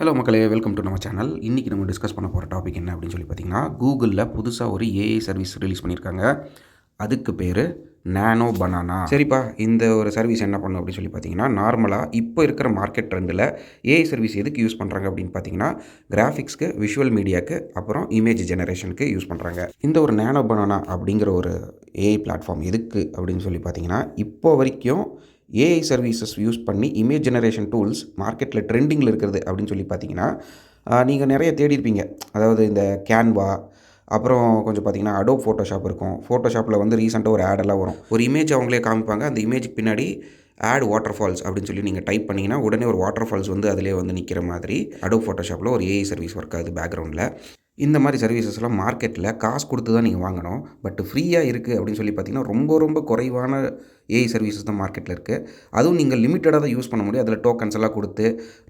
Hello மக்களே, welcome to நம்ம channel. இன்றைக்கி நம்ம டிஸ்கஸ் பண்ண போகிற டாபிக் என்ன அப்படின்னு சொல்லி பார்த்தீங்கன்னா, கூகுளில் புதுசாக ஒரு ஏஐ சர்வீஸ் ரிலீஸ் பண்ணியிருக்காங்க. அதுக்கு பேர் நானோ பனானா. சரிப்பா, இந்த ஒரு சர்வீஸ் என்ன பண்ணும் அப்படின்னு சொல்லி பார்த்தீங்கன்னா, நார்மலாக இப்போ இருக்கிற மார்க்கெட் ட்ரெண்டில் ஏஐ சர்வீஸ் எதுக்கு யூஸ் பண்ணுறாங்க அப்படின்னு பார்த்தீங்கன்னா, கிராஃபிக்ஸ்க்கு, விஷுவல் மீடியாவுக்கு, அப்புறம் இமேஜ் ஜெனரேஷனுக்கு யூஸ் பண்ணுறாங்க. இந்த ஒரு நானோ பனானா அப்படிங்கிற ஒரு ஏஐ பிளாட்ஃபார்ம் எதுக்கு அப்படின்னு சொல்லி பார்த்தீங்கன்னா, இப்போ வரைக்கும் ஏஐ சர்வீசஸ் யூஸ் பண்ணி இமேஜ் ஜெனரேஷன் டூல்ஸ் மார்க்கெட்டில் ட்ரெண்டிங்கில் இருக்கிறது அப்படின்னு சொல்லி பார்த்தீங்கன்னா, நீங்கள் நிறைய தேடியிருப்பீங்க. அதாவது இந்த கேன்வா, அப்புறம் கொஞ்சம் பார்த்தீங்கன்னா அடோப் ஃபோட்டோஷாப் இருக்கும். ஃபோட்டோஷாப்பில் வந்து ரீசெண்டாக ஒரு ஆடெல்லாம் வரும். ஒரு இமேஜ் அவங்களே காமிப்பாங்க. அந்த இமேஜுக்கு பின்னாடி ஆட் வாட்டர் ஃபால்ஸ் அப்படின்னு சொல்லி நீங்கள் டைப் பண்ணிங்கன்னா உடனே ஒரு வாட்டர் ஃபால்ஸ் வந்து அதிலே வந்து நிற்கிற மாதிரி அடோப் ஃபோட்டோஷாப்பில் ஒரு ஏஐ சர்வீஸ் ஒர்க் ஆகுது பேக்ரவுண்டில். இந்த மாதிரி சர்வீசஸ்லாம் மார்க்கெட்டில் காசு கொடுத்து தான் நீங்கள் வாங்கணும். பட் ஃப்ரீயாக இருக்குது அப்படின்னு சொல்லி பார்த்தீங்கன்னா, ரொம்ப ரொம்ப குறைவான ஏஐ சர்வீசஸ் தான் மார்க்கெட்டில் இருக்குது. அதுவும் நீங்கள் லிமிட்டடாக தான் யூஸ் பண்ண முடியும். அதில் டோக்கன்ஸ் எல்லாம் கொடுத்து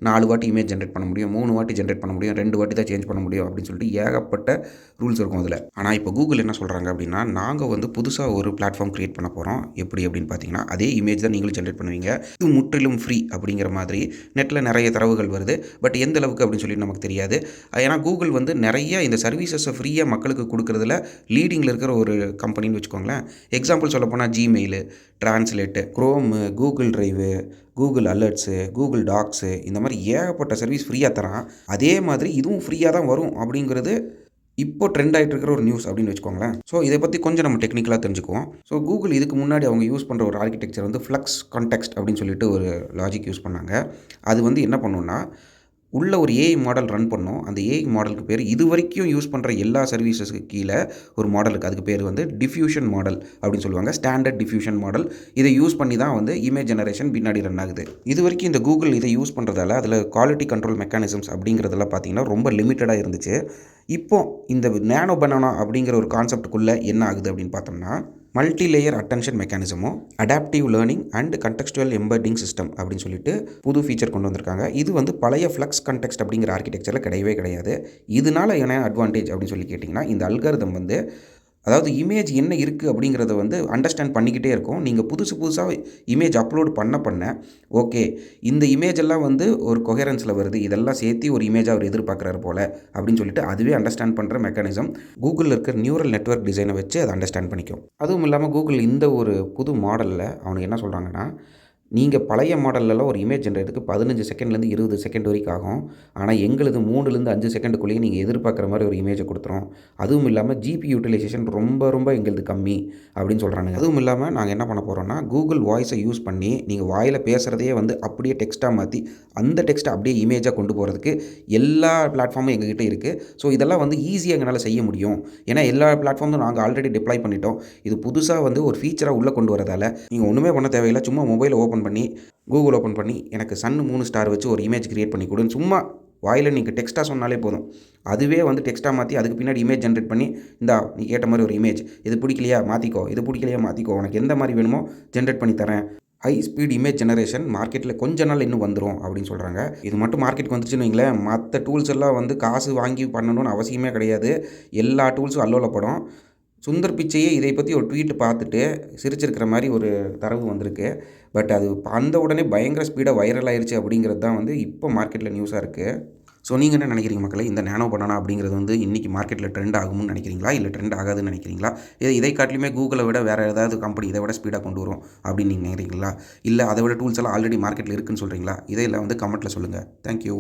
4 வாட்டி இமேஜ் ஜென்ரேட் பண்ண முடியும், 3 வாட்டி ஜென்ரேட் பண்ண முடியும், 2 வாட்டி தான் சேஞ்ச் பண்ண முடியும் அப்படின்னு சொல்லிட்டு ஏகப்பட்ட ரூல்ஸ் இருக்கும் அதில். ஆனால் இப்போ கூகுள் என்ன சொல்கிறாங்க அப்படின்னா, நாங்கள் வந்து புதுசாக ஒரு பிளாட்ஃபார்ம் க்ரியேட் பண்ண போகிறோம். எப்படி அப்படின்னு பார்த்தீங்கன்னா, அதே இமேஜ் தான் நீங்களும் ஜென்ரேட் பண்ணுவீங்க. இது முற்றிலும் ஃப்ரீ அப்படிங்கிற மாதிரி நெட்டில் நிறைய தரவுகள் வருது. பட் எந்த அளவுக்கு அப்படின்னு சொல்லி நமக்கு தெரியாது. ஏன்னா கூகுள் வந்து நிறைய இந்த சர்வீசஸை ஃப்ரீயாக மக்களுக்கு கொடுக்குறதுல லீடிங்கில் இருக்கிற ஒரு கம்பெனின்னு வச்சுக்கோங்களேன். எக்ஸாம்பிள் சொல்ல போனால் Gmail, translate, Chrome, Google drive, Google alerts, Google docs, இந்த மாதிரி ஏகப்பட்ட சர்வீஸ் ஃப்ரீயாக தரான். அதே மாதிரி இதுவும் ஃப்ரீயாக தான் வரும் அப்படிங்கிறது இப்போ ட்ரெண்ட் ஆகிட்டு இருக்கிற ஒரு நியூஸ் அப்படின்னு வச்சுக்கோங்களேன். ஸோ இதை பற்றி கொஞ்சம் நம்ம டெக்னிக்கலாக தெரிஞ்சுக்குவோம். ஸோ கூகுள் இதுக்கு முன்னாடி அவங்க யூஸ் பண்ணுற ஒரு ஆர்கிடெக்சர் வந்து ஃப்ளக்ஸ் கான்டெக்ஸ்ட் அப்படின்னு சொல்லிட்டு ஒரு லாஜிக் யூஸ் பண்ணாங்க. அது வந்து என்ன பண்ணுன்னா, உள்ள ஒரு ஏஐ மாடல் ரன் பண்ணோம். அந்த ஏஐ மாடலுக்கு பேர் இது வரைக்கும் யூஸ் பண்ணுற எல்லா சர்வீசஸ்க்கு கீழே ஒரு மாடல் இருக்குது. அதுக்கு பேர் வந்து டிஃப்யூஷன் மாடல் அப்படின்னு சொல்லுவாங்க. Standard diffusion model. இதை யூஸ் பண்ணி தான் வந்து இமேஜ் ஜெனரேஷன் பின்னாடி ரன் ஆகுது. இது வரைக்கும் இந்த கூகுள் இதை யூஸ் பண்ணுறதால அதில் குவாலிட்டி கண்ட்ரோல் மெக்கானிசம்ஸ் அப்படிங்கிறதெல்லாம் பார்த்தீங்கன்னா ரொம்ப லிமிட்டடாக இருந்துச்சு. இப்போ இந்த நானோ பனானா அப்படிங்கிற ஒரு கான்செப்டுக்குள்ளே என்ன ஆகுது அப்படின்னு பார்த்தோம்னா, மல்டி லேயர் அட்டென்ஷன் மெக்கானிசமும் adaptive learning and contextual embedding system அப்படின்னு சொல்லிட்டு புது ஃபீச்சர் கொண்டு வந்திருக்காங்க. இது வந்து பழைய ஃப்ளக்ஸ் கான்டெக்ஸ்ட் அப்படிங்கிற ஆர்கிடெக்சரில் கிடையவே கிடையாது. இதனால் என்ன அட்வான்டேஜ் அப்படின்னு சொல்லி கேட்டிங்கன்னா, இந்த அல்காரிதம் வந்து அதாவது இமேஜ் என்ன இருக்குது அப்படிங்கிறத வந்து அண்டர்ஸ்டாண்ட் பண்ணிக்கிட்டே இருக்கும். நீங்கள் புதுசாக இமேஜ் அப்லோட் பண்ண ஓகே, இந்த இமேஜ் எல்லாம் வந்து ஒரு கொஹெரன்ஸில் வருது, இதெல்லாம் சேர்த்து ஒரு இமேஜாக அவர் எதிர்பார்க்குறாரு போல் அப்படின்னு சொல்லிட்டு அதுவே அண்டர்ஸ்டாண்ட் பண்ணுற மெக்கானிசம் கூகுளில் இருக்கிற நியூரல் நெட்வொர்க் டிசைனை வச்சு அதை அண்டர்ஸ்டாண்ட் பண்ணிக்கும். அதுவும் இல்லாமல் கூகுள் இந்த ஒரு புது மாடலில் அவனுக்கு என்ன சொல்கிறாங்கன்னா, நீங்கள் பழைய மாடல்லலாம் ஒரு இமேஜ் ஜென்ரேட்டுக்கு 15 செகண்ட்லேருந்து 20 செகண்ட் வரைக்கும் ஆகும். ஆனால் எங்களுது 3லேருந்து 5 செகண்டுக்குள்ளேயே நீங்கள் எதிர்பார்க்குற மாதிரி ஒரு இமேஜை கொடுத்துரும். அதுவும் இல்லாமல் ஜிபி யூட்டிலைசேஷன் ரொம்ப எங்களுது கம்மி அப்படின்னு சொல்கிறானுங்க. அதுவும் இல்லாமல் நாங்கள் என்ன பண்ண போகிறோம்னா, கூகுள் வாய்ஸை யூஸ் பண்ணி நீங்கள் வாயில் பேசுகிறதையே வந்து அப்படியே டெக்ஸ்ட்டாக மாற்றி அந்த டெக்ஸ்ட்டை அப்படியே இமேஜாக கொண்டு போகிறதுக்கு எல்லா பிளாட்ஃபார்மும் எங்ககிட்ட இருக்குது. ஸோ இதெல்லாம் வந்து ஈஸியாக எங்களால் செய்ய முடியும். ஏன்னா எல்லா பிளாட்ஃபார்மும் நாங்கள் ஆல்ரெடி டிப்ளாய் பண்ணிட்டோம். இது புதுசாக வந்து ஒரு ஃபீச்சராக உள்ளே கொண்டு வரதால் நீங்கள் ஒன்றுமே பண்ண தேவையில்லை. சும்மா மொபைலை கூகுள் ஓப்பன் பண்ணி எனக்கு சன்னு 3 ஸ்டார் வச்சு ஒரு இமேஜ் கிரியேட் பண்ணி கொடுன்னு சும்மா வாயில் நீங்கள் டெக்ஸ்ட்டாக சொன்னாலே போதும். அதுவே வந்து டெக்ஸ்ட்டாக மாற்றி அதுக்கு பின்னாடி இமேஜ் ஜென்ரேட் பண்ணி, இந்தா நீ கேட்ட மாதிரி ஒரு இமேஜ், இது பிடிக்கலையா மாற்றிக்கோ, இது பிடிக்கலையா மாற்றிக்கோ, உனக்கு எந்த மாதிரி வேணுமோ ஜென்ரேட் பண்ணி தரேன். ஹை ஸ்பீட் இமேஜ் ஜெனரேஷன் மார்க்கெட்டில் கொஞ்ச நாள் இன்னும் வந்துடும் அப்படின்னு சொல்கிறாங்க. இது மட்டும் மார்க்கெட்டுக்கு வந்துச்சுன்னு வைங்களேன், மற்ற டூல்ஸ் எல்லாம் வந்து காசு வாங்கி பண்ணணும்னு அவசியமே கிடையாது. எல்லா டூல்ஸும் அல்லோலப்படும். சுந்தர் பிச்சையே இதை பற்றி ஒரு ட்வீட் பார்த்துட்டு சிரிச்சிருக்கிற மாதிரி ஒரு தரவு வந்திருக்கு. பட் அது அந்த உடனே பயங்கர ஸ்பீடாக வைரல் ஆயிடுச்சு அப்படிங்கிறது தான் வந்து இப்போ மார்க்கெட்டில் நியூஸாக இருக்குது. ஸோ நீங்கள் என்ன நினைக்கிறீங்க மக்களே? இந்த நானோ பனானா அப்படிங்கிறது வந்து இன்றைக்கி மார்க்கெட்டில் ட்ரெண்ட் ஆகும்னு நினைக்கிறீங்களா, இல்லை ட்ரெண்ட் ஆகாதுன்னு நினைக்கிறீங்களா? இதை காட்டிலுமே கூகுளை விட வேறு ஏதாவது கம்பெனி இதை விட ஸ்பீடாக கொண்டு வரும் அப்படின்னு நீங்கள் நினைக்கிறீங்களா? இல்லை அதை விட டூல்ஸ் எல்லாம் ஆல்ரெடி மார்க்கெட்டில் இருக்குன்னு சொல்கிறீங்களா? இதையெல்லாம் வந்து கமெண்ட்டில் சொல்லுங்கள். தேங்க்யூ.